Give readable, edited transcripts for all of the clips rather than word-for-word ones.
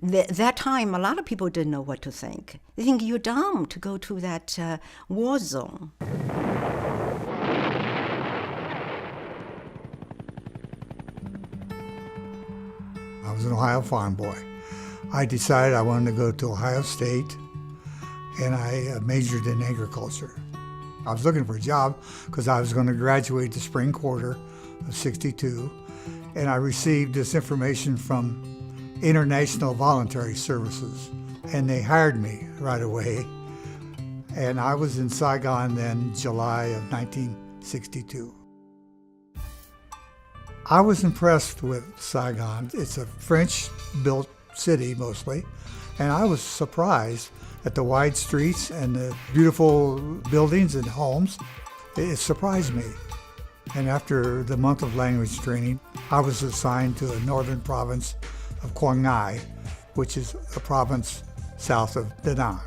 That time, a lot of people didn't know what to think. They think you're dumb to go to that war zone. I was an Ohio farm boy. I decided I wanted to go to Ohio State, and I majored in agriculture. I was looking for a job because I was going to graduate the spring quarter of '62, and I received this information from International Voluntary Services, and they hired me right away. And I was in Saigon then, July of 1962. I was impressed with Saigon. It's a French-built city mostly, and I was surprised at the wide streets and the beautiful buildings and homes. It surprised me. And after the month of language training, I was assigned to a northern province of Quang Ngai, which is a province south of Da Nang.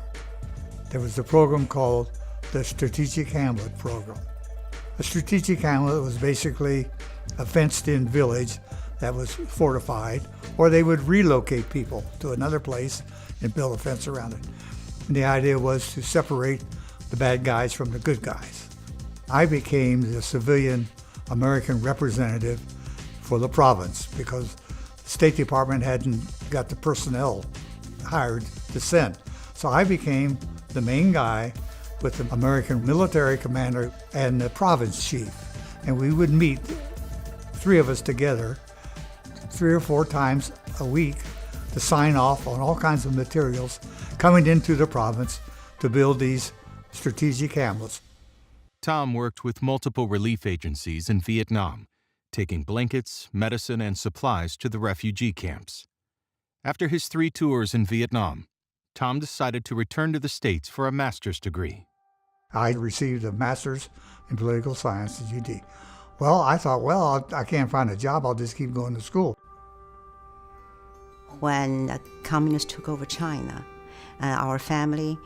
There was a program called the Strategic Hamlet Program. A strategic hamlet was basically a fenced-in village that was fortified, or they would relocate people to another place and build a fence around it. And the idea was to separate the bad guys from the good guys. I became the civilian American representative for the province because the State Department hadn't got the personnel hired to send. So I became the main guy with the American military commander and the province chief. And we would meet, three of us together, 3 or 4 times a week to sign off on all kinds of materials coming into the province to build these strategic hamlets. Tom worked with multiple relief agencies in Vietnam, taking blankets, medicine, and supplies to the refugee camps. After his 3 tours in Vietnam, Tom decided to return to the States for a master's degree. I received a master's in political science at UD. Well, I thought, I can't find a job, I'll just keep going to school. When the communists took over China, our family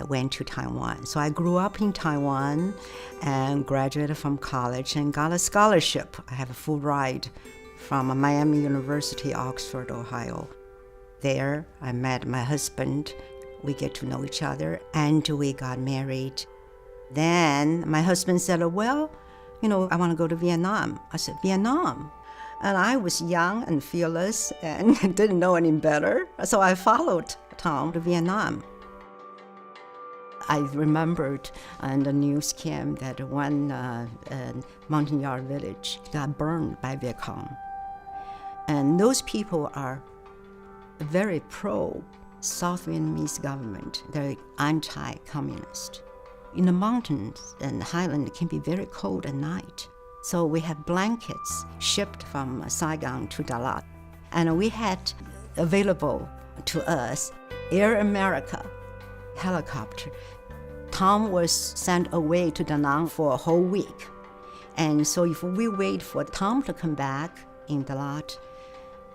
went to Taiwan. So I grew up in Taiwan and graduated from college and got a scholarship. I have a full ride from Miami University, Oxford, Ohio. There, I met my husband. We get to know each other, and we got married. Then my husband said, I want to go to Vietnam. I said, Vietnam? And I was young and fearless and didn't know any better. So I followed Tom to Vietnam. I remembered and the news came that one Montagnard village got burned by Viet Cong. And those people are very pro-South Vietnamese government. They're anti-communist. In the mountains and highland, it can be very cold at night. So we have blankets shipped from Saigon to Dalat. And we had available to us Air America helicopter. Tom was sent away to Da Nang for a whole week. And so if we wait for Tom to come back in Dalat,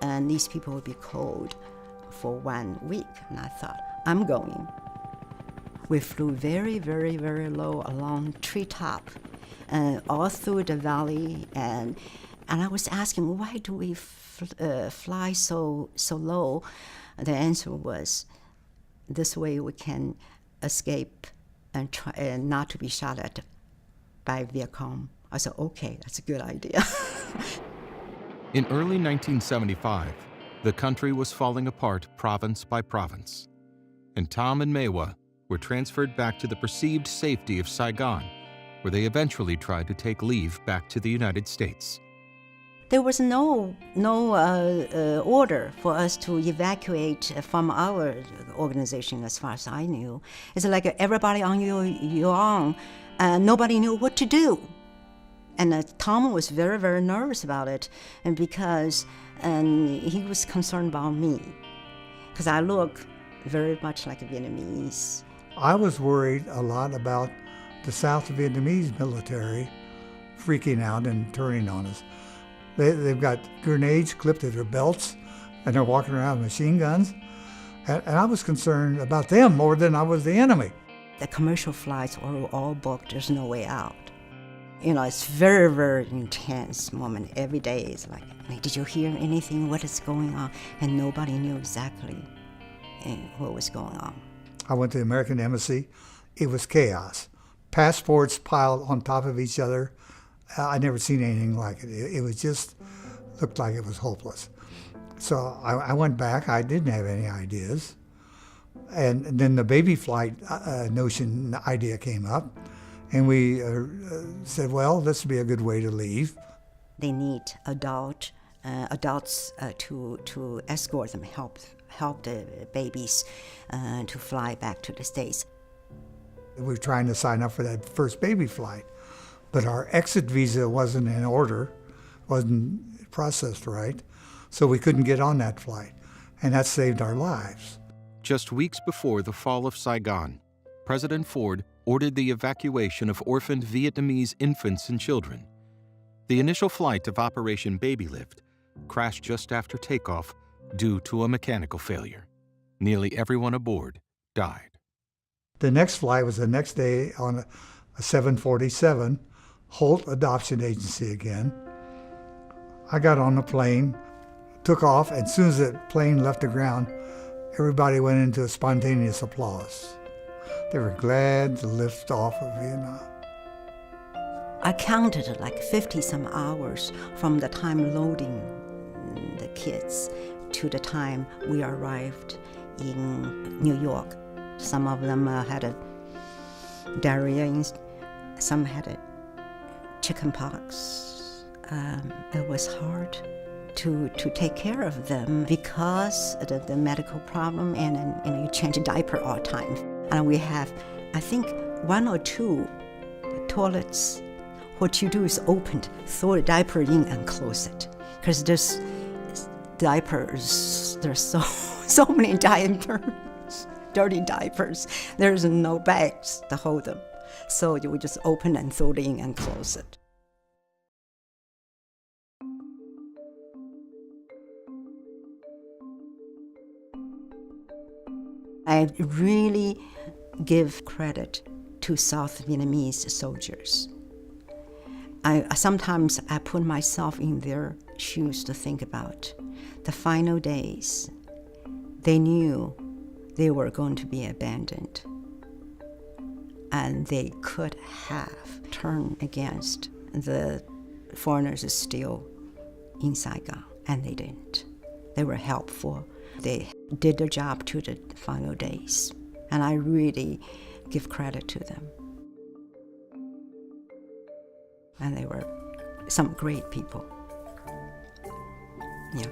and these people would be cold for 1 week. And I thought, I'm going. We flew very, very, very low along treetop, all through the valley. And I was asking, why do we fly so low? The answer was, this way we can escape and try not to be shot at by Viet Cong. I said, okay, that's a good idea. In early 1975, the country was falling apart province by province, and Tom and Meihwa were transferred back to the perceived safety of Saigon, where they eventually tried to take leave back to the United States. There was no order for us to evacuate from our organization, as far as I knew. It's like everybody on your own, nobody knew what to do. And Tom was very, very nervous about it, and because he was concerned about me, because I look very much like a Vietnamese. I was worried a lot about the South Vietnamese military freaking out and turning on us. They've got grenades clipped to their belts, and they're walking around with machine guns. And I was concerned about them more than I was the enemy. The commercial flights were all booked. There's no way out. It's very, very intense moment. Every day is like, "Hey, did you hear anything? What is going on?" And nobody knew exactly what was going on. I went to the American Embassy. It was chaos. Passports piled on top of each other. I'd never seen anything like it. It was just, looked like it was hopeless. So I went back. I didn't have any ideas. And then the baby flight idea came up. And we said, well, this would be a good way to leave. They need adults to escort them, help the babies to fly back to the States. We were trying to sign up for that first baby flight, but our exit visa wasn't in order, wasn't processed right, so we couldn't get on that flight, and that saved our lives. Just weeks before the fall of Saigon, President Ford ordered the evacuation of orphaned Vietnamese infants and children. The initial flight of Operation Babylift crashed just after takeoff due to a mechanical failure. Nearly everyone aboard died. The next flight was the next day on a 747, Holt Adoption Agency again. I got on the plane, took off, and as soon as the plane left the ground, everybody went into a spontaneous applause. They were glad to lift off of Vietnam. I counted like 50-some hours from the time loading the kids to the time we arrived in New York. Some of them had a diarrhea, some had a chicken pox. It was hard to take care of them because of the medical problem, and you change a diaper all the time. And we have, I think, 1 or 2 toilets. What you do is open, throw the diaper in and close it. Because there's diapers, there's so many diapers, dirty diapers. There's no bags to hold them. So you would just open and throw it in and close it. I really give credit to South Vietnamese soldiers. Sometimes I put myself in their shoes to think about the final days. They knew they were going to be abandoned, and they could have turned against the foreigners still in Saigon, and they didn't. They were helpful. They did their job to the final days, and I really give credit to them. And they were some great people. Yeah.